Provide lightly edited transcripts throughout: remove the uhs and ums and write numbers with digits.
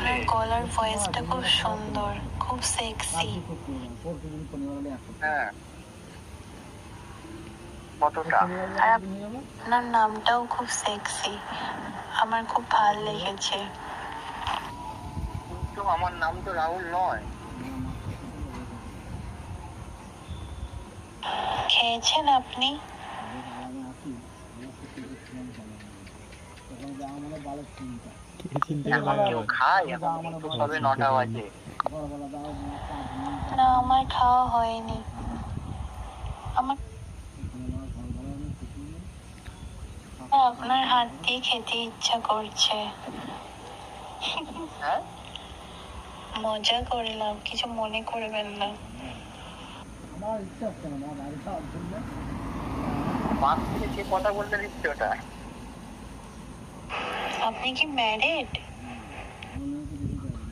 আপনার গলার ভয়েসটা খুব সুন্দর, খুব সেক্সি। হ্যাঁ, কতটা? আর আপনার নামটাও খুব সেক্সি, আমার খুব ভালো লেগেছে। কিন্তু আমার নাম তো রাহুল নয়। খেয়েছেন আপনি? এখন কেউ খায়? এখন তো সবে 9টা বাজে। না, আমার খাওয়া হয়নি। আমার আপনার হাত দিয়ে খেতে ইচ্ছা করছে। হ্যাঁ, মজা করলাম, কিছু মনে করবেন না। বাস থেকে কে কথা বলতে দিচ্ছে ওটা? আপনি কি ম্যারিড?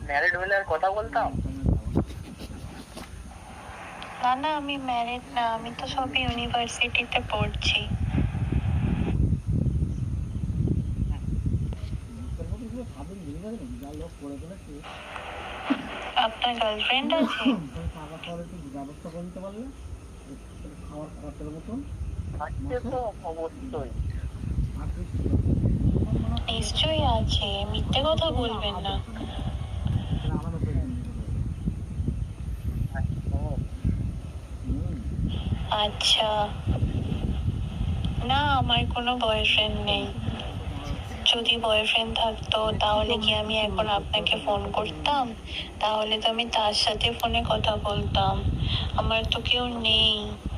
ম্যারিড হলে আর কথা বলতাম? না না, আমি ম্যারিড না, আমি তো সব ইউনিভার্সিটিতে পড়ছি। আপনার গার্লফ্রেন্ড আছে? আছে তো অবশ্যই। নিশ্চয়ই আছে, মিথ্যে কথা বলবেন না। আচ্ছা, না আমার কোনো বয়ফ্রেন্ড নেই। যদি বয়ফ্রেন্ড থাকতো তাহলে কি আমি এখন আপনাকে ফোন করতাম? তাহলে তো আমি তার সাথে ফোনে কথা বলতাম। আমার তো কেউ নেই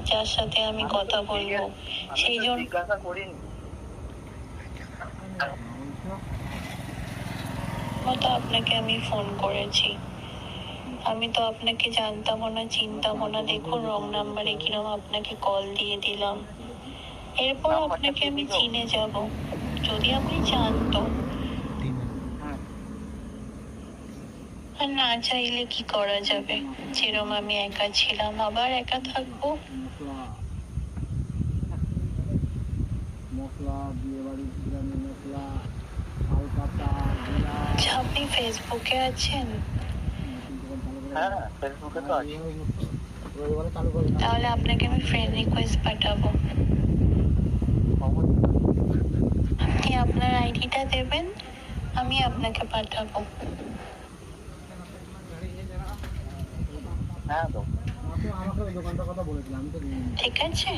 যার সাথে আমি কথা বলবো, সেই জন্য জিজ্ঞাসা করিনি। তো আপনাকে আমি ফোন করেছি। আমি তো আপনাকে জানতামও না, চিনতামও না। দেখুন রং নাম্বারে কিরম আপনাকে কল দিয়ে দিলাম। এরপর আপনাকে আমি চিনে যাব যদি আপনি চান তো। আর না চাইলে কি করা যাবে? যেরম আমি একা ছিলাম, আবার একা থাকবো। আচ্ছা, আপনি ফেসবুকে আছেন? হ্যাঁ, ফেসবুকে তো আছি। তাহলে আপনাকে আমি ফ্রেন্ড রিকোয়েস্ট পাঠাবো। আপনি আপনার আইডিটা দেবেন, আমি আপনাকে পাঠাবো। হ্যাঁ তো। ঠিক আছে।